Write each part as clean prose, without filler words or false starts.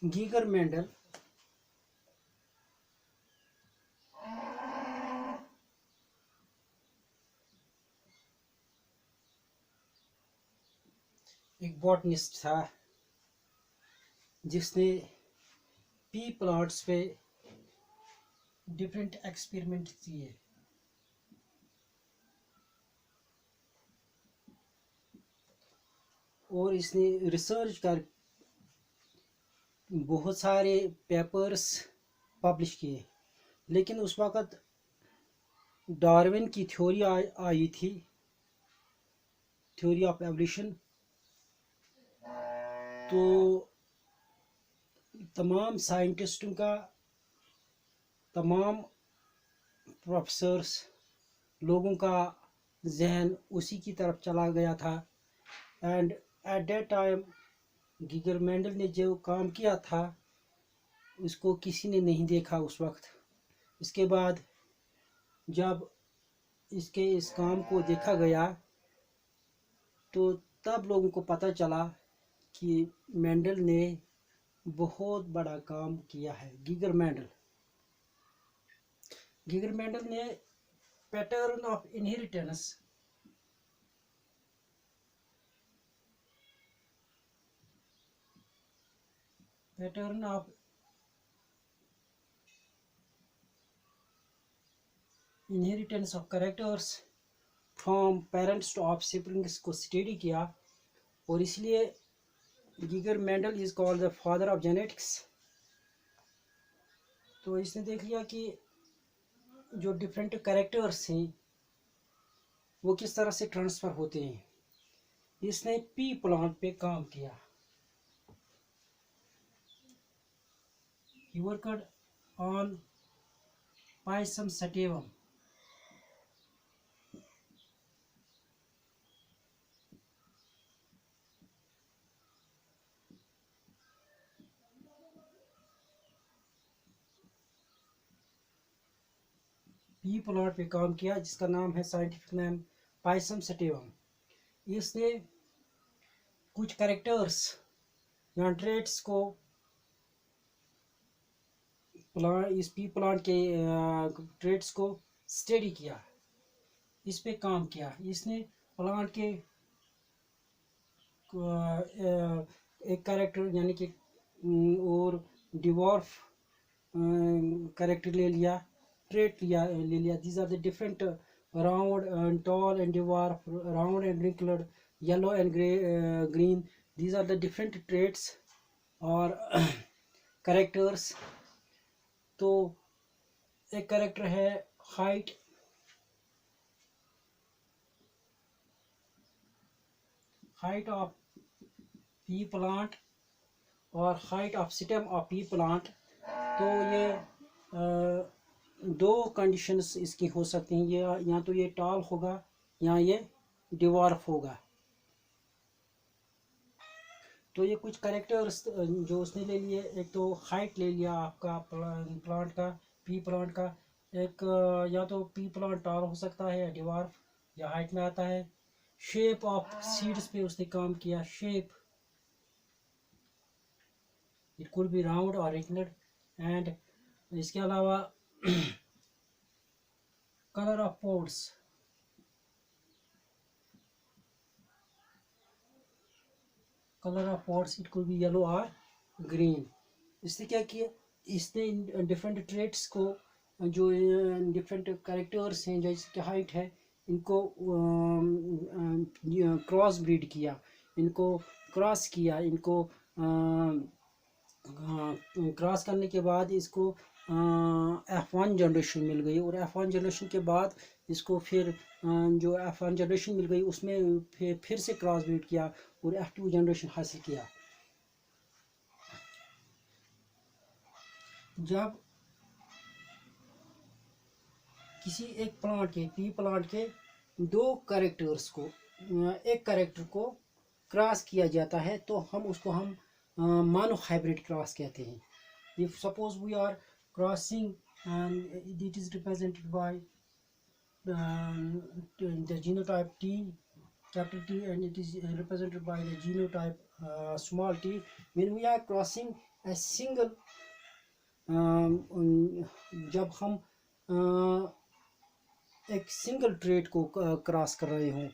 Geiger Mendel एक botanist था जिसने पी प्लांट्स पे डिफरेंट एक्सपेरिमेंट किए और इसने रिसर्च कर बहुत सारे पेपर्स पब्लिश किए। लेकिन उस वक़्त डार्विन की थ्योरी आई थी, थ्योरी ऑफ एवोल्यूशन। तो तमाम साइंटिस्टों का, तमाम प्रोफेसर्स लोगों का जहन उसी की तरफ चला गया था। And at that time Geiger Mendel ने जो काम किया था उसको किसी ने नहीं देखा उस वक्त। इसके बाद जब इसके इस काम को देखा गया तो तब लोगों को पता चला कि मेंडल ने बहुत बड़ा काम किया है। गीगर मेंडल ने pattern of inheritance pattern of inheritance of characters from parents to offsprings को स्टडी किया, और इसलिए Gregor Mendel is called the father of genetics. तो इसने देख लिया कि जो डिफरेंट कैरेक्टर्स हैं वो किस तरह से ट्रांसफ़र होते हैं। इसने पी प्लांट पे काम किया। He worked on Pisum sativum. P plant पे काम किया जिसका नाम है साइंटिफिक नेम पाइसम सटिवम। इसने कुछ कैरेक्टर्स या ट्रेट्स को इस पी प्लांट के ट्रेट्स को स्टडी किया, इस पे काम किया। इसने प्लांट के एक कैरेक्टर यानी कि और डिवॉर्फ कैरेक्टर ले लिया, ट्रेट ले लिया। These are the different round and tall and dwarf, round and wrinkled, yellow and green. These are the different traits और कैरेक्टर्स। तो एक कैरेक्टर है हाइट ऑफ पी प्लांट और height of stem of pea plant. तो ये दो conditions इसकी हो सकती हैं, ये या तो ये टॉल होगा या ये डिवार्फ होगा। तो ये कुछ कैरेक्टर्स जो उसने ले लिए, एक तो हाइट ले लिया आपका प्लांट का, पी प्लांट का। एक या तो पी प्लांट टॉल हो सकता है या डिवार्फ या हाइट में आता है। शेप ऑफ सीड्स पे उसने काम किया, shape it could be round और रेक्टेंगुलर। एंड इसके अलावा colour of pods, it could be yellow और ग्रीन। इसने क्या किया, इसने डिफरेंट ट्रेट्स को, जो डिफरेंट कैरेक्टर्स हैं जैसे कि हाइट है, इनको क्रॉस ब्रीड किया, इनको क्रॉस किया, इनको क्रॉस करने के बाद इसको F1 जनरेशन मिल गई। और F1 जनरेशन के बाद इसको फिर जो F1 जनरेशन मिल गई उसमें फिर से क्रॉस ब्रीड किया और F2 जनरेशन हासिल किया। जब किसी एक प्लांट के, पी प्लांट के दो कैरेक्टर्स को, एक कैरेक्टर को क्रॉस किया जाता है तो हम मानो हाइब्रिड क्रॉस कहते हैं। If suppose we are crossing and it is represented by the genotype T, capital T, and it is represented by the genotype small t. When we are crossing a single, जब हम एक single trade को cross कर रहे हों,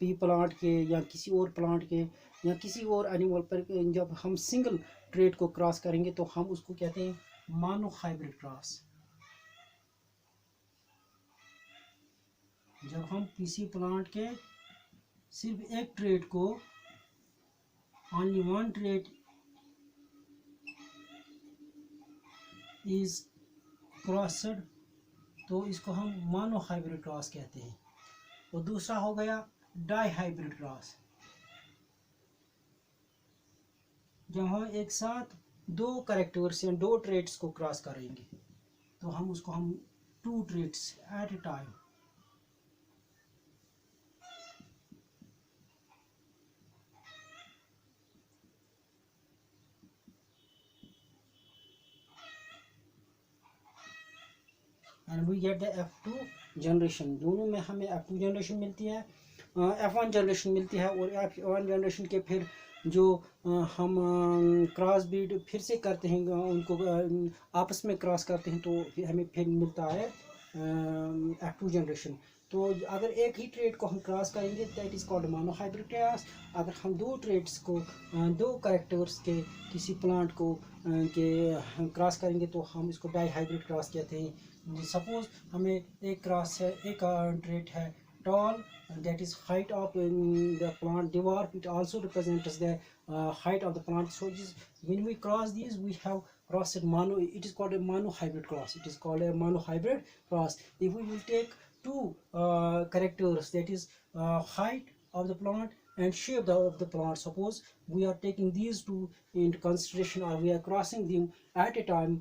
P plant के या किसी और प्लांट के या किसी और एनिमल पर, जब हम सिंगल ट्रेड को क्रॉस करेंगे तो हम उसको कहते हैं मानो हाइब्रिड क्रॉस। जब हम किसी प्लांट के सिर्फ एक ट्रेड को, only one trade is crossed, तो इसको हम मानो हाइब्रिड क्रॉस कहते हैं। और दूसरा हो गया डाई हाइब्रिड क्रॉस। जब हम एक साथ दो कैरेक्टर्स या दो ट्रेड्स को क्रॉस करेंगे तो हम उसको हम two traits at a time, and we get the F2 generation. दोनों में हमें F2 जनरेशन मिलती है, F1 जनरेशन मिलती है, और F1 जनरेशन के फिर जो हम क्रॉस ब्रीड फिर से करते हैं, उनको आपस में क्रॉस करते हैं, तो हमें फिर मिलता है F2 जनरेशन। तो अगर एक ही ट्रेड को हम क्रॉस करेंगे that is called mono hybrid cross. अगर हम दो ट्रेड्स को, दो कैरेक्टर्स के किसी प्लांट को के क्रॉस करेंगे तो हम इसको डाई हाइब्रिड क्रॉस कहते हैं। सपोज हमें एक क्रॉस है, एक ट्रेड है toll, that is height of the plant. Dwarf, it also represents the height of the plant. So when we cross these, we have crossed mono. It is called a mono hybrid cross. It is called a mono hybrid cross. If we will take two characters, that is height of the plant and shape of the plant. Suppose we are taking these two into consideration, or we are crossing them at a time,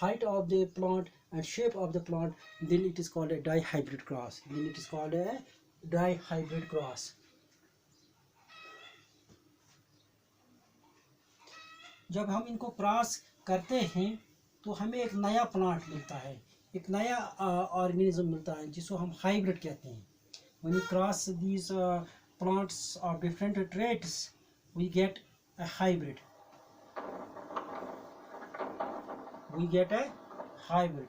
height of the plant and shape of the plant, then it is called a dihybrid cross. Then it is called a dihybrid cross. जब हम इनको cross करते हैं तो हमें एक नया plant मिलता है, एक नया ऑर्गेनिज्म मिलता है जिसको हम हाइब्रिड कहते हैं। When we cross these plants of different traits, we get a hybrid. We get a hybrid.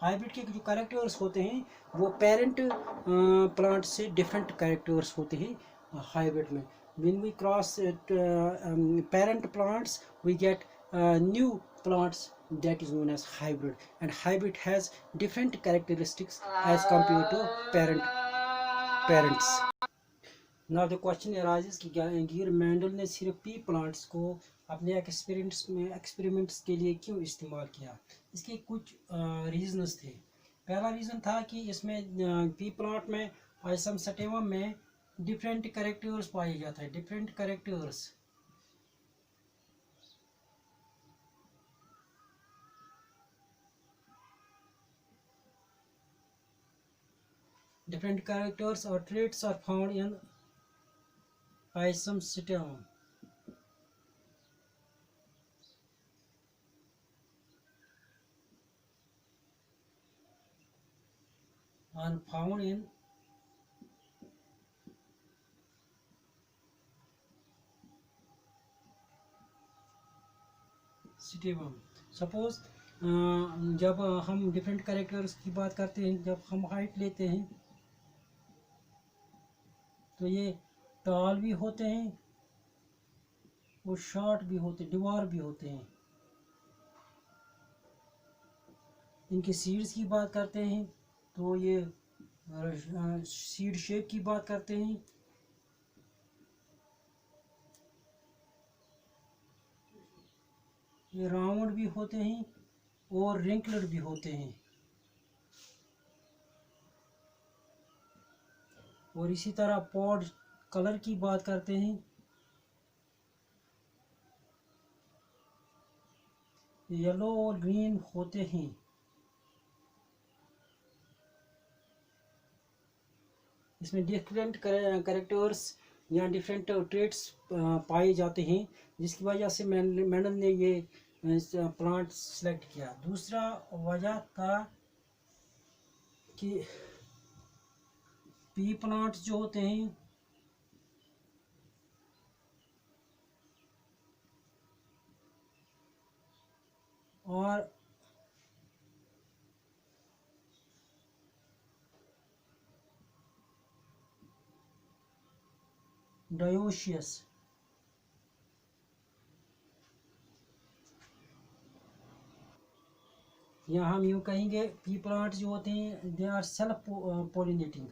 Hybrid के जो कैरेक्टर्स होते हैं वो पेरेंट प्लांट से डिफरेंट कैरेक्टर्स होते हैं हाइब्रिड में। When we cross parent plants we get new plants that is known as hybrid, and hybrid has different characteristics as compared to parents. Now the question arises कि गिर Mendel ने सिर्फ P plants को अपने experiments के लिए क्यों इस्तेमाल किया। इसके कुछ रीजंस थे। पहला रीज़न था कि इसमें पी प्लांट में आइसम सटेवम में डिफरेंट कैरेक्टर्स पाए जाते हैं, different characters. Different characters or traits are found in Isum stemum. Are found in stemum. Suppose जब हम डिफरेंट कैरेक्टर्स की बात करते हैं, जब हम हाइट लेते हैं तो ये टॉल भी होते हैं और शॉर्ट भी होते हैं, डिवार्फ भी होते हैं। इनके सीड्स की बात करते हैं तो ये सीड शेप की बात करते हैं, ये राउंड भी होते हैं और रिंकलर भी होते हैं। और इसी तरह पॉड कलर की बात करते हैं, येलो और ग्रीन होते हैं। इसमें डिफरेंट कैरेक्टर्स या डिफरेंट ट्रेट्स पाए जाते हैं, जिसकी वजह से मेंडल ने ये प्लांट सेलेक्ट किया। दूसरा वजह था कि पी प्लांट्स जो होते हैं dioecious। यहाँ हम यूँ कहेंगे पी प्लांट जो होते हैं they are self pollinating.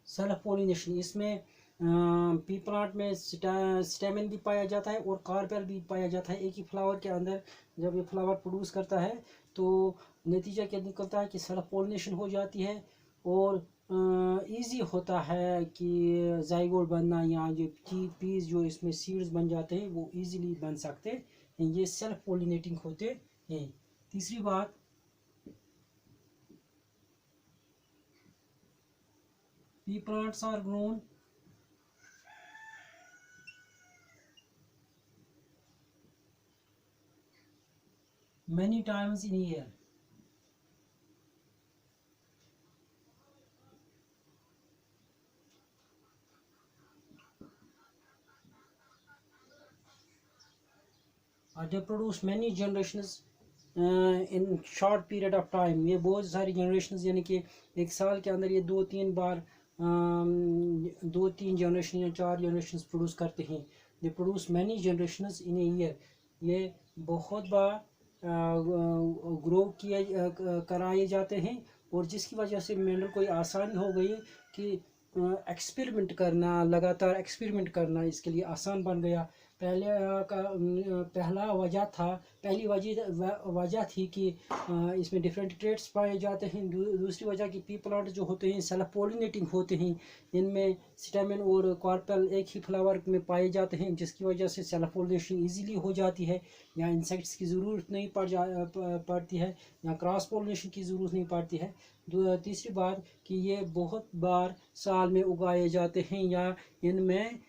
Self pollination इसमें पी प्लांट में स्टेमन भी पाया जाता है और कार्पेल भी पाया जाता है एक ही फ्लावर के अंदर। जब ये फ्लावर प्रोड्यूस करता है तो नतीजा क्या निकलता है कि सेल्फ पोलिनेशन हो जाती है और इजी होता है कि जाइगोट बनना या जो पीस जो इसमें सीड्स बन जाते हैं वो इजीली बन सकते हैं। ये सेल्फ पोलिनेटिंग होते हैं। तीसरी बात, pea plants are grown many times in a year। they produce many generations in short period of time। ये बहुत सारी generations यानी कि एक साल के अंदर ये दो तीन बार दो तीन जनरेशन या चार generations प्रोड्यूस करते हैं। they produce many generations in a year। ये बहुत बार ग्रो किए कराए जाते हैं और जिसकी वजह से मेंढर को आसानी हो गई कि एक्सपेरिमेंट करना, लगातार एक्सपेरिमेंट करना इसके लिए आसान बन गया। पहले का पहला वजह था, पहली वजह थी कि इसमें डिफरेंट ट्रेड्स पाए जाते हैं। दूसरी वजह कि पी प्लांट जो होते हैं सेल्फ पोलिनेटिंग होते हैं, इनमें स्टेमन और कार्पेल एक ही फ्लावर में पाए जाते हैं जिसकी वजह से सेल्फ पोलिनेशन इजीली हो जाती है या इंसेक्ट्स की ज़रूरत नहीं पड़ती है या क्रॉस पोलिनेशन की ज़रूरत नहीं पड़ती है। तीसरी बात कि ये बहुत बार साल में उगाए जाते हैं या इनमें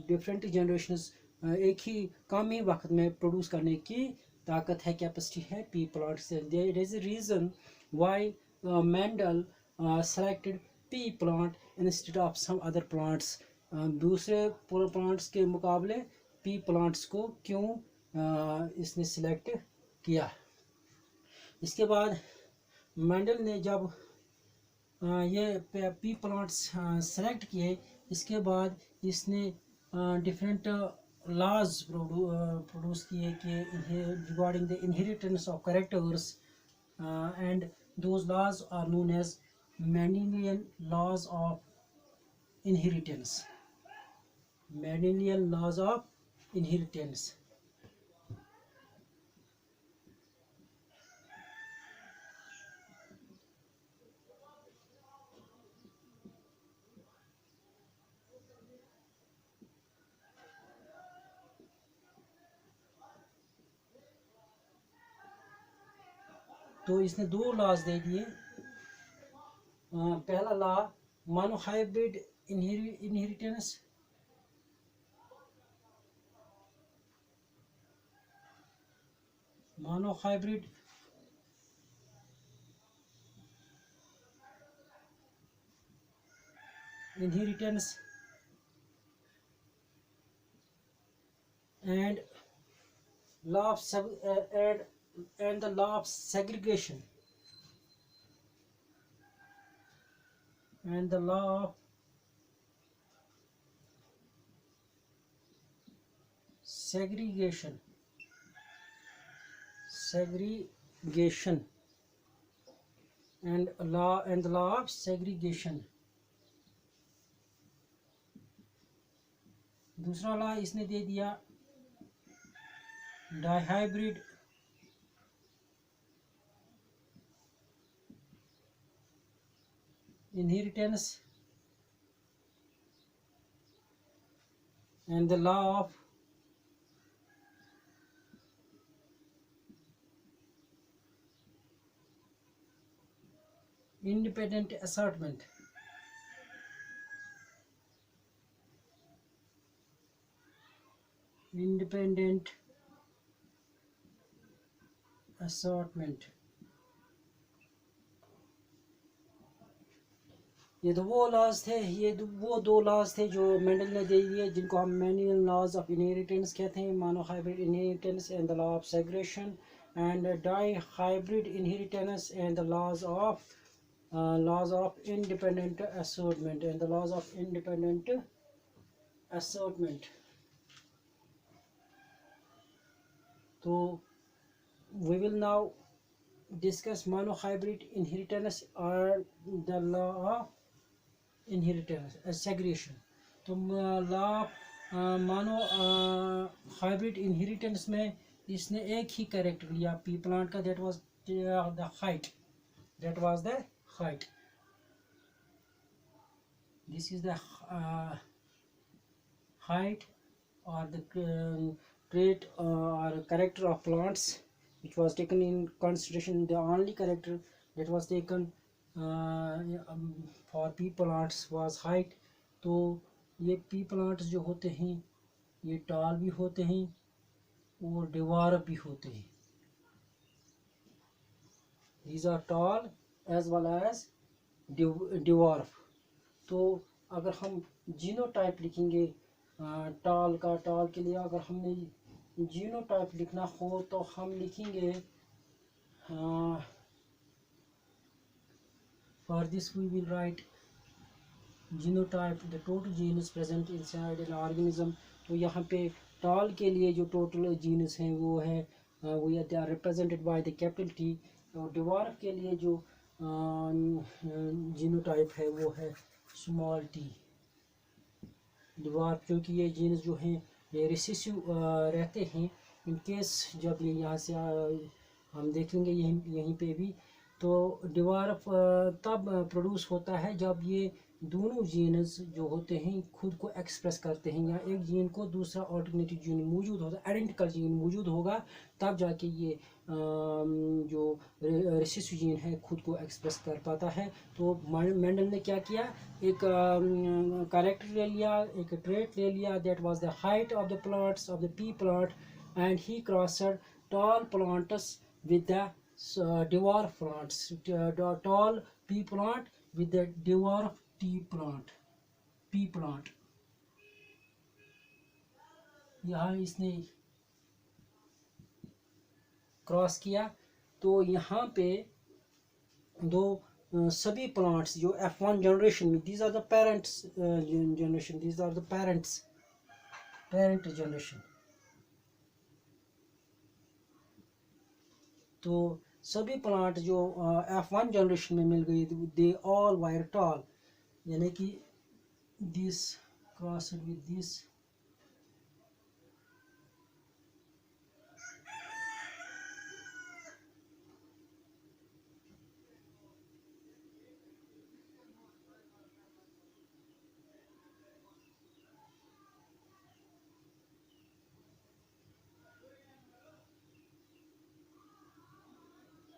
डिफरेंट जनरेशंस एक ही कम ही वक्त में प्रोड्यूस करने की ताकत है, कैपेसिटी है पी प्लांट से। There is a reason why Mendel selected pea plant instead of some other plants. दूसरे प्लांट्स के मुकाबले पी प्लांट्स को क्यों इसने सिलेक्ट किया। इसके बाद मेंडल ने जब ये पी प्लांट्स सेलेक्ट किए, इसके बाद इसने डिफरेंट लॉज प्रोड्यूस किए कि regarding the inheritance of characters and those laws are known as Mendelian laws of inheritance. Mendelian laws of inheritance. तो इसने दो लॉज दे दिए। पहला law monohybrid inheritance, monohybrid inheritance and law of and the law of segregation and the law of segregation and the law of segregation। दूसरा law इसने दे दिया dihybrid inheritance and the law of independent assortment। independent assortment। ये तो वो laws थे, वो दो laws थे जो मेंडल ने दे दिए, जिनको हम मैनुअल लॉज ऑफ इनहेरिटेंस कहते हैं, monohybrid inheritance and the law of segregation, and dihybrid inheritance and the laws of independent assortment and the laws of independent assortment. So we will now discuss monohybrid inheritance or the law of inheritance segregation. तो law मानो hybrid inheritance में इसने एक ही character लिया P plant का, that was the height. This is the height or the trait or character of plants which was taken in consideration. The only character that was taken for pea plants was height. तो ये pea plants जो होते हैं ये tall भी होते हैं और dwarf भी होते हैं. These are tall as well as dwarf. तो अगर हम जीनोटाइप लिखेंगे टाल के लिए अगर हमने जीनोटाइप लिखना हो तो हम लिखेंगे for this we will write genotype, the total genes present inside an organism. तो यहाँ पे टाल के लिए जो टोटल जीन्स हैं वो है वो they are represented by the capital T, और डिवार्फ के लिए जो जीनोटाइप है वो है स्मॉल टी. डिवार्फ क्योंकि ये जीन्स जो हैं ये रिसेसिव रहते हैं, इन केस जब ये यहाँ से हम देखेंगे यहीं पे भी, तो डिवार्फ तब प्रोड्यूस होता है जब ये दोनों जीन्स जो होते हैं खुद को एक्सप्रेस करते हैं, या एक जीन को दूसरा ऑल्टरनेटिव जीन मौजूद होता है, आइडेंटिकल जीन मौजूद होगा, तब जाके ये जो रिसेसिव जीन है खुद को एक्सप्रेस कर पाता है. तो मेंडल ने क्या किया, एक कैरेक्टर ले लिया, एक ट्रेट ले लिया, that was the height of the plants of the P plant, and he crossed tall plants with the dwarf plants, tall pea plant with the dwarf pea plant. यहाँ इसने क्रॉस किया, तो यहाँ पे दो सभी प्लांट्स जो F1 जनरेशन में, these are the parents generation, these are the parent generation. तो सभी प्लांट जो F1 जनरेशन में मिल गई, दे ऑल वायर टॉल, यानी कि this crossed with this,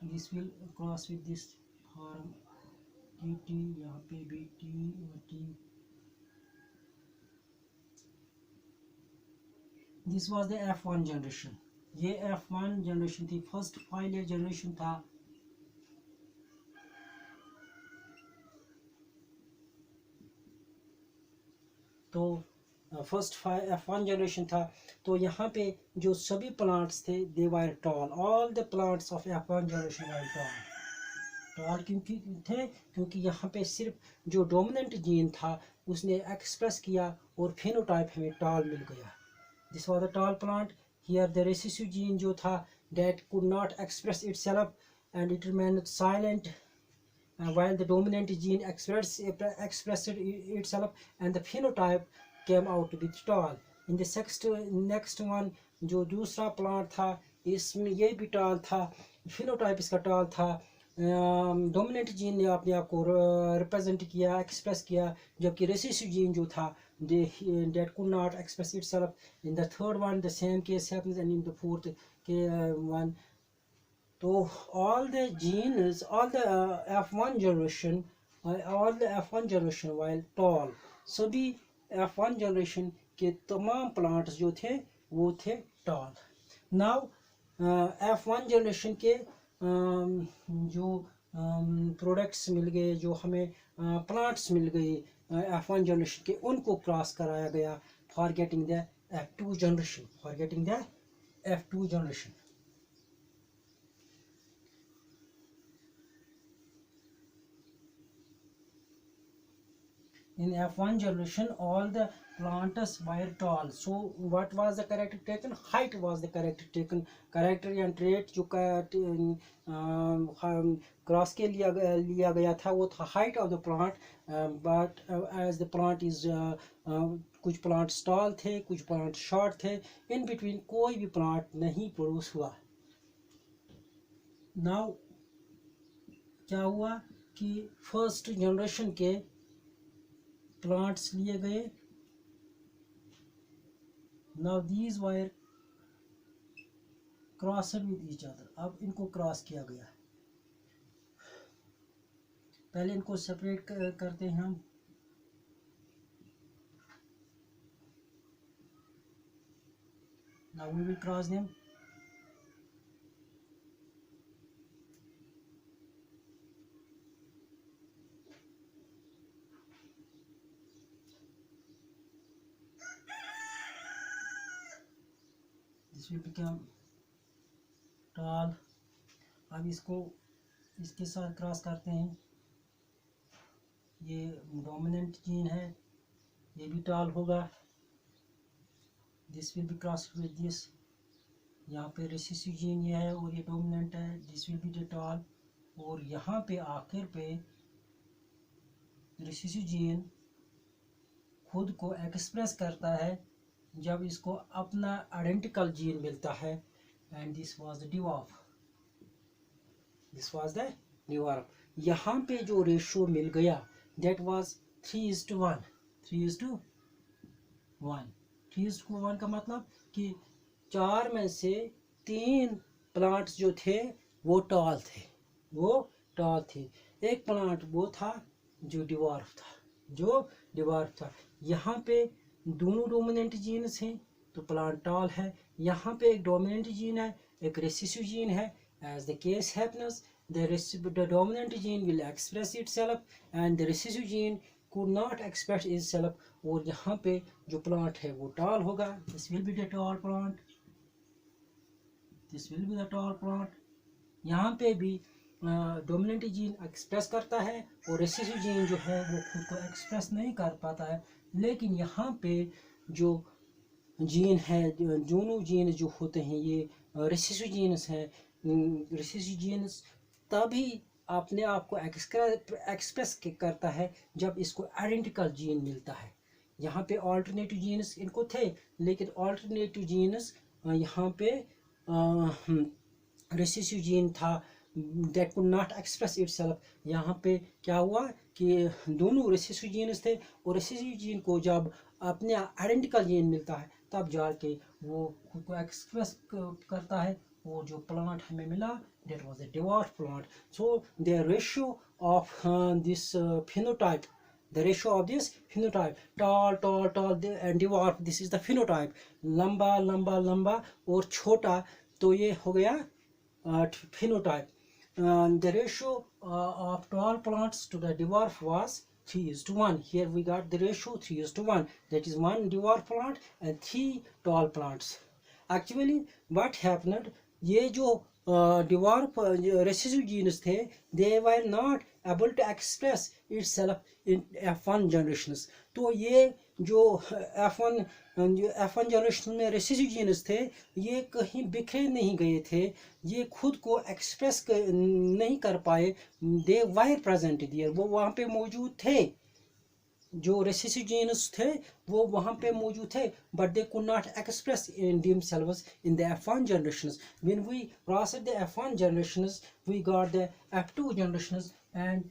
this will cross with this form tt, यहाँ पे भी t. This was the F1 generation, ये F1 जनरेशन थी, फर्स्ट फाइल जनरेशन था. तो फर्स्ट F1 जनरेशन था. तो यहाँ पे जो सभी प्लांट्स थे they were tall, all the plants of F1 generation were tall क्योंकि थे, क्योंकि यहाँ पे सिर्फ जो डोमिनेंट जीन था उसने एक्सप्रेस किया और फेनोटाइप हमें टॉल मिल गया. This was the tall plant. Here the recessive gene जो था that could not express itself and it remained silent, while the dominant gene expressed itself and the phenotype came out with tall. In the next one जो दूसरा plant था इसमें ये भी toll था, phenotype इसका टॉल था, डोमिनेंट जीन ने अपने आप को रिप्रेजेंट किया, एक्सप्रेस किया, जबकि रिसेसिव जीन जो था that could not express itself. In the third one the same case happens, and in the fourth one. So all the genes, all the F1 generation while tall, सभी F1 generation के तमाम plants जो थे वो थे tall. Now F1 generation के जो products मिल गए, जो हमें प्लांट्स मिल गए F1 जनरेशन के, उनको क्रॉस कराया गया for getting the F2 generation, for getting the F2 generation. In F1 generation, all the plants were tall. So what was the character taken? Height was the character taken. Character and trait जो cross के लिया गया था वो था height of the plant. But as the plant is कुछ plants tall थे, कुछ plants short थे. In between कोई भी plant नहीं प्रोड्यूस हुआ. Now क्या हुआ कि फर्स्ट जनरेशन के प्लांट्स लिए गए। Now these were crossed with each other, अब इनको क्रॉस किया गया। पहले इनको सेपरेट करते हैं हम। Now we will cross them. This will become tall। अब इसको इसके साथ क्रॉस करते हैं। ये डोमिनेंट जीन है, ये भी टॉल होगा। This will be cross with this. यहाँ पे रिसेसिव जीन ये है और ये डोमिनेंट है, दिस विल बी टॉल। और यहाँ पे आखिर पे रिसेसिव जीन खुद को एक्सप्रेस करता है जब इसको अपना आइडेंटिकल जीन मिलता है। And this was the dwarf, this was the dwarf. यहाँ पे जो रेशियो मिल गया दैट वाज 3:1, 3:1। 3:1 का मतलब कि 4 में से 3 प्लांट्स जो थे वो टॉल थे, वो टॉल थे। एक प्लांट वो था जो डिवॉर्फ था, जो डिवॉर्फ था। यहाँ पे दोनों डोमिनेंट जीन्स हैं तो प्लांट टॉल है। यहाँ पे एक डोमिनेंट जीन है, एक रिसेसिव जीन है। As the case happens, the dominant gene will express itself and the recessive gene could not express itself। और यहाँ पे जो प्लांट है वो टॉल होगा। this will be the tall plant, this will be the tall plant। यहाँ पे भी डोमिनेंट जीन एक्सप्रेस करता है और रिसेसिव जीन जो है वो खुद को एक्सप्रेस नहीं कर पाता है। लेकिन यहाँ पे जो जीन है, दोनों जीन जो होते हैं ये रिसेसिव जीन्स हैं। रिसेसिव जीन्स तभी अपने आप को एक्सप्रेस करता है जब इसको आइडेंटिकल जीन मिलता है। यहाँ पे ऑल्टरनेटिव जीन्स इनको थे, लेकिन ऑल्टरनेटिव जीन्स यहाँ पे रिसेसिव जीन था that could not express itself। यहाँ पे क्या हुआ कि दोनों रिसेसिव जीन्स थे और रिसेसिव जीन को जब अपने आइडेंटिकल जीन मिलता है तब जाके वो खुद को एक्सप्रेस करता है। और जो प्लांट हमें मिला that was a dwarf plant। so the ratio of this phenotype, the ratio of this phenotype, tall tall tall and dwarf, this is the phenotype। लंबा लंबा लंबा और छोटा, तो ये हो गया phenotype। The ratio of tall plants to the dwarf was 3:1। Here we got the ratio 3:1, that is 1 dwarf plant and 3 tall plants। Actually what happened, ये जो dwarf recessive genes थे, they were not able to express itself in F1 generations। तो ये जो F1 generation में recessive jeans थे ये कहीं बिखरे नहीं गए थे, ये खुद को एक्सप्रेस नहीं कर पाए। दे वायर प्रेजेंट देयर, वो वहाँ पे मौजूद थे। जो रेसेसिव जीन्स थे वो वहाँ पे मौजूद थे, but they could not express in themselves in the F1 generations। when we process the F1 generations we got the F2 generations। and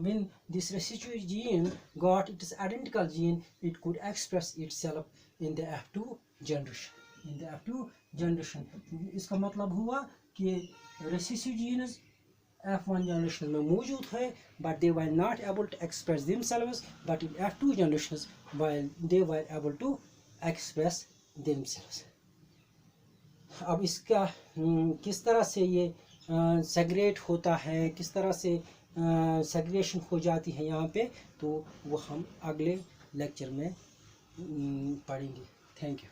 when this recessive gene got its identical gene it could express itself in the F2 generation, in the F2 generation। इसका मतलब हुआ कि recessive genes F1 generation में मौजूद है but they were not able to express themselves, but in F2 generations while they were able to express themselves। अब इसका किस तरह से ये सेग्रेट होता है, किस तरह से सेग्रेगेशन हो जाती है यहाँ पे, तो वो हम अगले लेक्चर में पढ़ेंगे। Thank you.